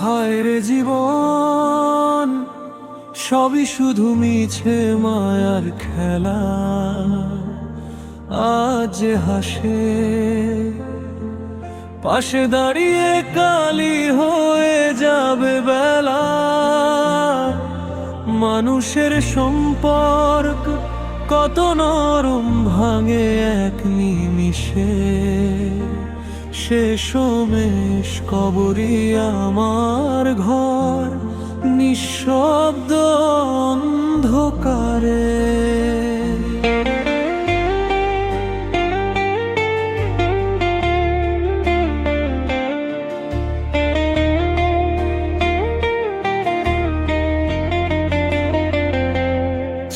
হায় রে জীবন, সবই শুধু মিছে মায়ার খেলা। আজ হাসে পাশে দাঁড়িয়ে কালি হয়ে যাবে বেলা। মানুষের সম্পর্ক কত নরম ভাঙে এক নিমিষে। শেষমেশ কবরই আমার ঘর, নিঃশব্দ অন্ধকারে।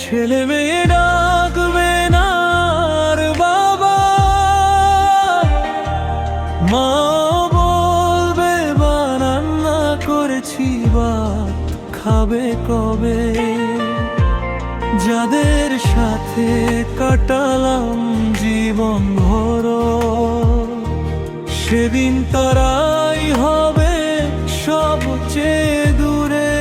ছেলে মেয়ে ডাকবে না আর বাবা, মা বলবে বারান্না করেছি ভাত খাবে কবে। যাদের সাথে কাটালাম জীবন ভর, সেদিন তারাই হবে সবচেয়ে দূরে।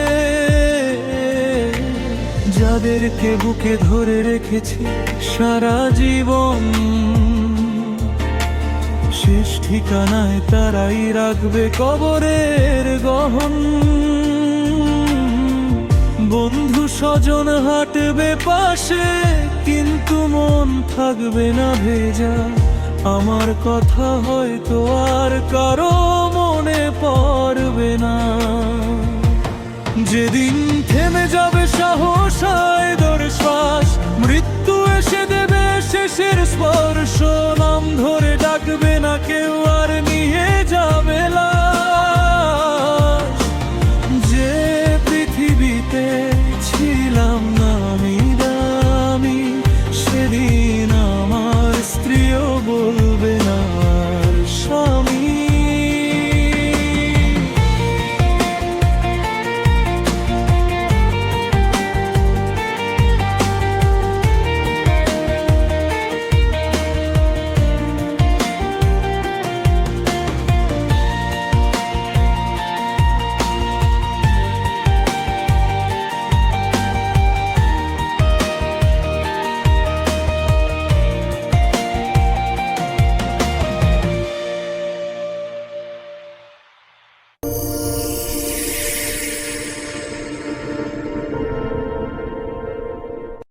যাদেরকে বুকে ধরে রেখেছি সারা জীবন, শেষ ঠিকানায় তারাই রাখবে কবরের গহন। বন্ধু স্বজন হাঁটবে পাশে, কিন্তু মন থাকবে না ভেজা। আমার কথা হয়তো আর কারো মনে পড়বে না। যেদিন থেমে যাবে সাহস, শ্বাস, মৃত্যু এসে দেবে শেষের স্পর্শ।